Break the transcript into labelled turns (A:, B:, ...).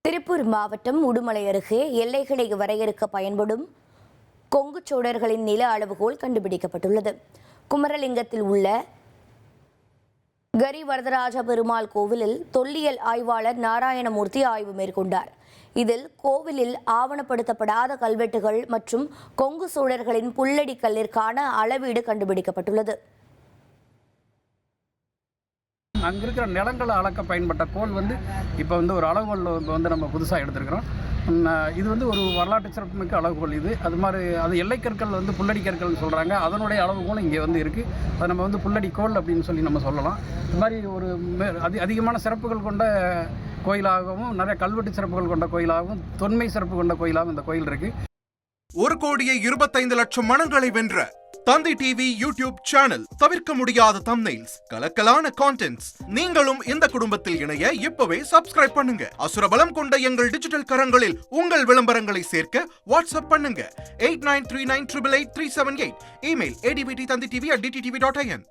A: திருப்பூர் மாவட்டம் உடுமலை அருகே எல்லைகளை வரையறுக்க பயன்படும் கொங்கு சோழர்களின் நில அளவுகோல் கண்டுபிடிக்கப்பட்டுள்ளது. குமரலிங்கத்தில் உள்ள கரி வரதராஜ பெருமாள் கோவிலில் தொல்லியல் ஆய்வாளர் நாராயணமூர்த்தி ஆய்வு மேற்கொண்டார். இதில் கோவிலில் ஆவணப்படுத்தப்படாத கல்வெட்டுகள் மற்றும் கொங்கு சோழர்களின் புல்லடி கல்லிற்கான அளவீடு கண்டுபிடிக்கப்பட்டுள்ளது.
B: அங்கே இருக்கிற நிலங்களை அளக்க பயன்பட்ட கோல் இப்போ ஒரு அளவுகோல் நம்ம புதுசாக எடுத்துருக்கிறோம். இது ஒரு வரலாற்று சிறப்புமிக்க அளவுகோல். அது மாதிரி அது எல்லைக்கற்கள் புல்லடி கற்கள்னு சொல்கிறாங்க. அதனுடைய அளவுகோல் இங்கே இருக்குது. அதை நம்ம புல்லடி கோல் அப்படின்னு சொல்லி நம்ம சொல்லலாம். இது மாதிரி அதிகமான சிறப்புகள் கொண்ட கோயிலாகவும் நிறைய கல்வெட்டு சிறப்புகள் கொண்ட கோயிலாகவும் தொன்மை சிறப்பு கொண்ட கோயிலாகவும் இந்த கோயில் இருக்குது.
C: 1,25,00,000 மனங்களை வென்ற தந்தி டிவி யூடியூப் சேனல். தவிர்க்க முடியாத தம்ப்நெயில்ஸ், கலக்கலான கான்டென்ட்ஸ். நீங்களும் இந்த குடும்பத்தில் இணைய இப்பவே சப்ஸ்கிரைப் பண்ணுங்க. அசுரபலம் கொண்ட எங்கள் டிஜிட்டல் கரங்களில் உங்கள் விளம்பரங்களை சேர்க்க வாட்ஸ்அப் பண்ணுங்க. 8939888378. Email advttanditv@dttv.in.